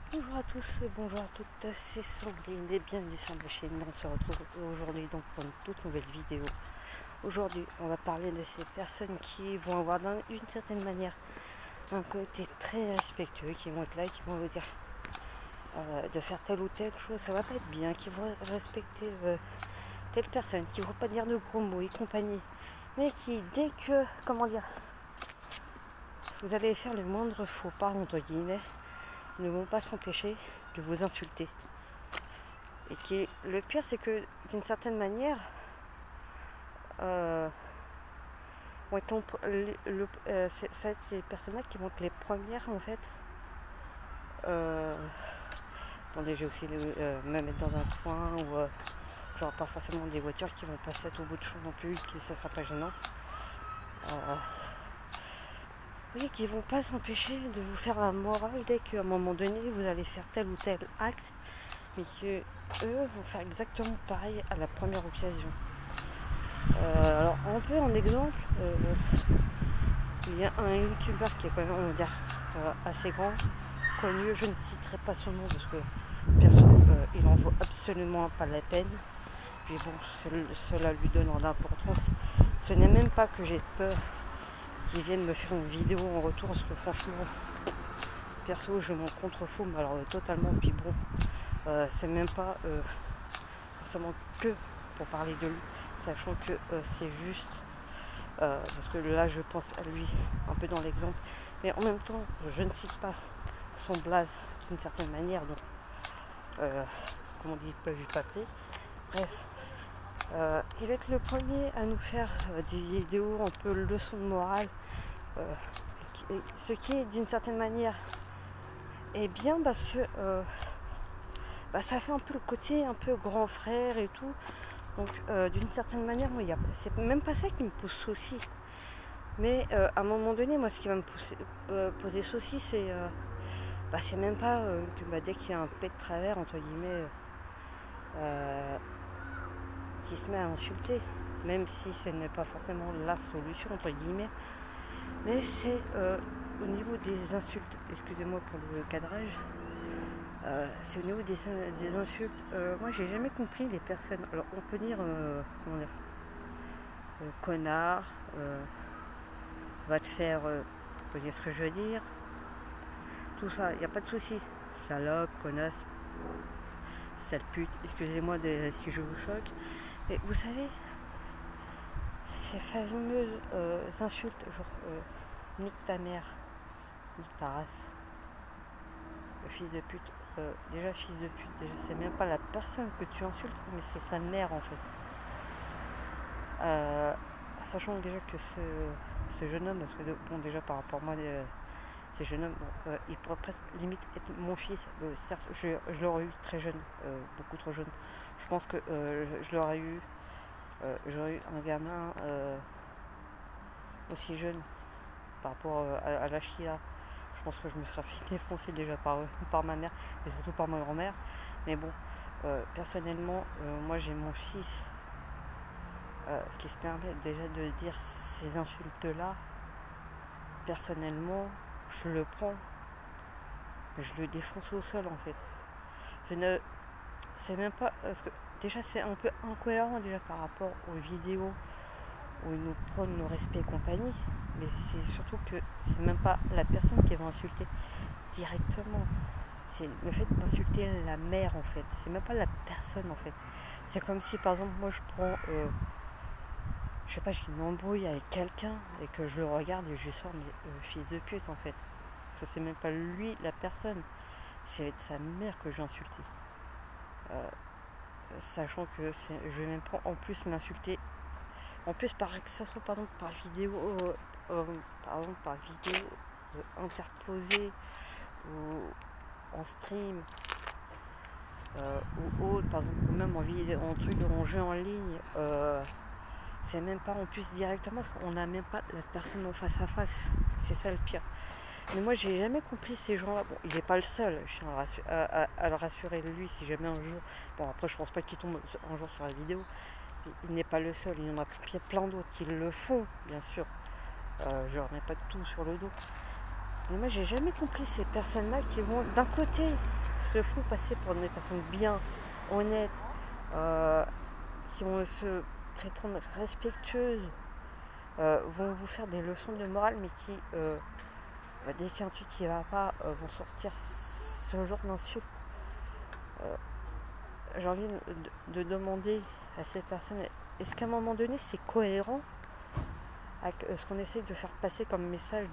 Bonjour à tous, bonjour à toutes, c'est Sandrine et bienvenue sur ma chaîne. On se retrouve aujourd'hui donc pour une toute nouvelle vidéo. Aujourd'hui, on va parler de ces personnes qui vont avoir d'une certaine manière un côté très respectueux, qui vont être là, qui vont vous dire de faire telle ou telle chose, ça va pas être bien, qui vont respecter telle personne, qui vont pas dire de gros mots et compagnie, mais qui dès que, comment dire, vous allez faire le moindre faux pas entre guillemets, ne vont pas s'empêcher de vous insulter. Et qui, le pire, c'est que d'une certaine manière, vont être ça va être ces personnes-là qui vont être les premières en fait. Attendez, j'ai aussi me mettre dans un coin où genre pas forcément des voitures qui vont passer au bout de champ non plus, qui ça sera pas gênant. Oui, qui vont pas s'empêcher de vous faire la morale dès qu'à un moment donné vous allez faire tel ou tel acte, mais que eux vont faire exactement pareil à la première occasion. Alors un peu en exemple, il y a un youtubeur qui est quand même, on va dire, assez grand, connu, je ne citerai pas son nom parce que perso, il en vaut absolument pas la peine. Puis bon, cela lui donne en importance. Ce n'est même pas que j'ai peur qu'ils viennent me faire une vidéo en retour, parce que franchement, perso, je m'en contrefous, mais alors totalement. Puis bon, c'est même pas forcément que pour parler de lui, sachant que c'est juste parce que là je pense à lui un peu dans l'exemple, mais en même temps je ne cite pas son blaze d'une certaine manière, donc comme on dit, pas vu papier. Bref, il va être le premier à nous faire des vidéos un peu leçons de morale, ce qui est d'une certaine manière est bien parce que ça fait un peu le côté un peu grand frère et tout. Donc d'une certaine manière, moi, c'est même pas ça qui me pose souci. Mais à un moment donné, moi ce qui va me poser souci, c'est même pas que dès qu'il y a un pet de travers, entre guillemets, qui se met à insulter, même si ce n'est pas forcément la solution, entre guillemets. Mais c'est au niveau des insultes, excusez-moi pour le cadrage, c'est au niveau des insultes. Moi j'ai jamais compris les personnes. Alors on peut dire comment dire, connard, va te faire, vous voyez ce que je veux dire, tout ça, il n'y a pas de souci. Salope, connasse, sale pute, excusez-moi si je vous choque. Mais vous savez, ces fameuses insultes, genre nique ta mère, nique ta race, le fils de pute. Déjà fils de pute, déjà c'est même pas la personne que tu insultes, mais c'est sa mère en fait. Sachant déjà que ce jeune homme, parce que bon déjà par rapport à moi, ces jeunes hommes, il pourrait presque limite être mon fils. Certes, je l'aurais eu très jeune, beaucoup trop jeune. Je pense que j'aurais eu un gamin aussi jeune par rapport à l'âge qu'il a. Je pense que je me serais fait défoncer déjà par ma mère, et surtout par ma grand-mère. Mais bon, personnellement, moi j'ai mon fils qui se permet déjà de dire ces insultes-là. Personnellement, je le prends, mais je le défonce au sol en fait. C'est même pas, parce que déjà c'est un peu incohérent déjà par rapport aux vidéos où ils nous prônent nos respects et compagnie, mais c'est surtout que c'est même pas la personne qui va insulter directement, c'est le fait d'insulter la mère en fait, c'est même pas la personne en fait. C'est comme si par exemple moi je prends je sais pas, j'ai une embrouille avec quelqu'un et que je le regarde et je lui sors mes fils de pute en fait, parce que c'est même pas lui la personne, c'est sa mère que j'ai insulté, sachant que je vais même pas en plus l'insulter. En plus, que ça soit par vidéo, par vidéo interposée ou en stream ou autre, par exemple, ou même en vidéo, en jeu en ligne, c'est même pas en plus directement parce qu'on n'a même pas la personne en face à face. C'est ça le pire. Mais moi, j'ai jamais compris ces gens-là. Bon, il n'est pas le seul. Je tiens à le rassurer de lui si jamais un jour. Bon, après, je pense pas qu'il tombe un jour sur la vidéo. Il n'est pas le seul, il y en a plein d'autres qui le font, bien sûr. Je remets pas tout sur le dos. Mais moi, j'ai jamais compris ces personnes-là qui vont d'un côté se font passer pour des personnes bien, honnêtes, qui vont se prétendre respectueuses, vont vous faire des leçons de morale, mais qui, dès qu'il y a un truc qui ne va pas, vont sortir ce genre d'insultes. J'ai envie de demander à ces personnes, est-ce qu'à un moment donné c'est cohérent avec ce qu'on essaye de faire passer comme message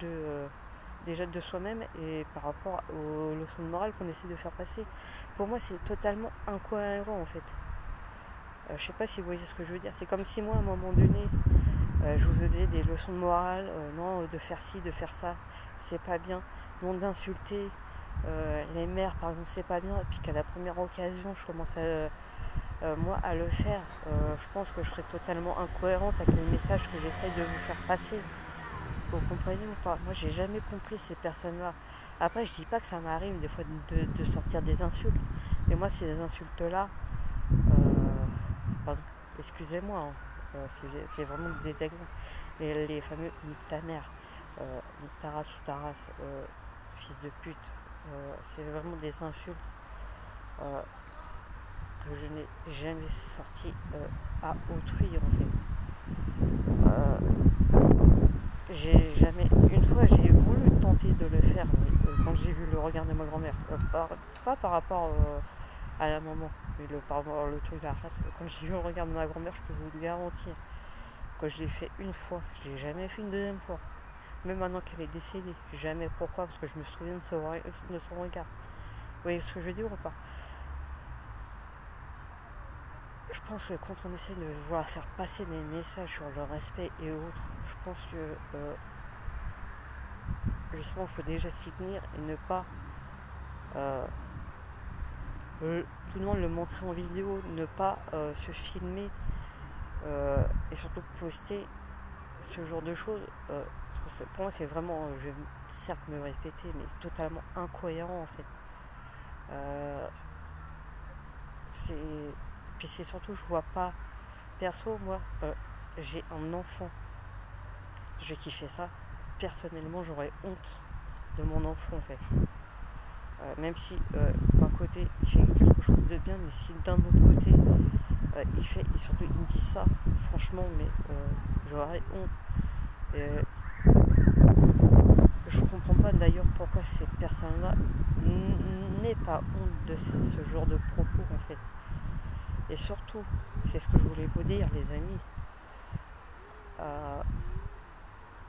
déjà de soi-même et par rapport aux leçons de morale qu'on essaie de faire passer? Pour moi c'est totalement incohérent en fait. Je sais pas si vous voyez ce que je veux dire. C'est comme si moi à un moment donné je vous faisais des leçons de morale, non, de faire ci, de faire ça, c'est pas bien, non, d'insulter les mères par exemple, c'est pas bien, et puis qu'à la première occasion je commence moi à le faire, je pense que je serais totalement incohérente avec le message que j'essaye de vous faire passer. Vous comprenez ou pas? Moi j'ai jamais compris ces personnes là. Après je dis pas que ça m'arrive des fois de sortir des insultes, mais moi ces insultes là, pardon, excusez-moi, hein, c'est vraiment des exemples, les fameux nique ta mère, nique ta race ou ta race, fils de pute, c'est vraiment des insultes que je n'ai jamais sorti à autrui en fait. J'ai jamais, une fois j'ai voulu tenter de le faire, mais quand j'ai vu le regard de ma grand-mère, pas par rapport à la maman, mais par rapport le truc de la race, quand j'ai vu le regard de ma grand-mère, je peux vous le garantir, quand je l'ai fait une fois, je l'ai jamais fait une deuxième fois. Même maintenant qu'elle est décédée, jamais. Pourquoi? Parce que je me souviens de son regard. Vous voyez ce que je veux dire ou pas? Je pense que quand on essaie de vouloir faire passer des messages sur le respect et autres, je pense que justement il faut déjà s'y tenir et ne pas tout le monde le montrer en vidéo, ne pas se filmer et surtout poster ce genre de choses. Pour moi c'est vraiment, je vais certes me répéter, mais c'est totalement incohérent en fait. Puis c'est surtout, je vois pas, perso moi j'ai un enfant, je kiffais ça, personnellement j'aurais honte de mon enfant en fait. Même si d'un côté il fait quelque chose de bien, mais si d'un autre côté surtout il me dit ça, franchement, mais j'aurais honte. Je comprends pas d'ailleurs pourquoi ces personnes-là n'aient pas honte de ce genre de propos en fait. Et surtout, c'est ce que je voulais vous dire les amis,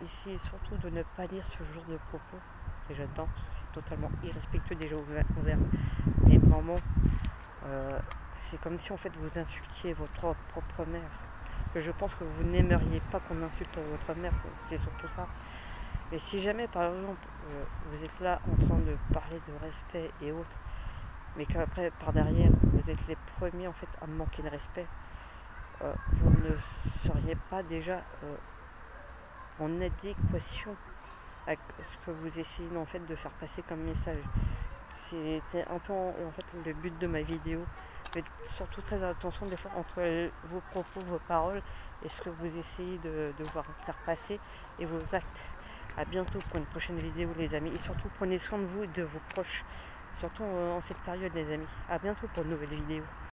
essayez surtout de ne pas dire ce genre de propos. Déjà dedans, c'est totalement irrespectueux déjà envers les mamans. C'est comme si en fait vous insultiez votre propre mère. Je pense que vous n'aimeriez pas qu'on insulte votre mère, c'est surtout ça. Et si jamais par exemple vous êtes là en train de parler de respect et autres, mais qu'après par derrière vous êtes les premiers en fait à manquer de respect, vous ne seriez pas déjà en adéquation avec ce que vous essayez en fait de faire passer comme message. C'était un peu en fait le but de ma vidéo. Faites surtout très attention des fois entre vos propos, vos paroles et ce que vous essayez de voir faire passer et vos actes. A bientôt pour une prochaine vidéo les amis, et surtout prenez soin de vous et de vos proches, surtout en cette période les amis. A bientôt pour une nouvelle vidéo.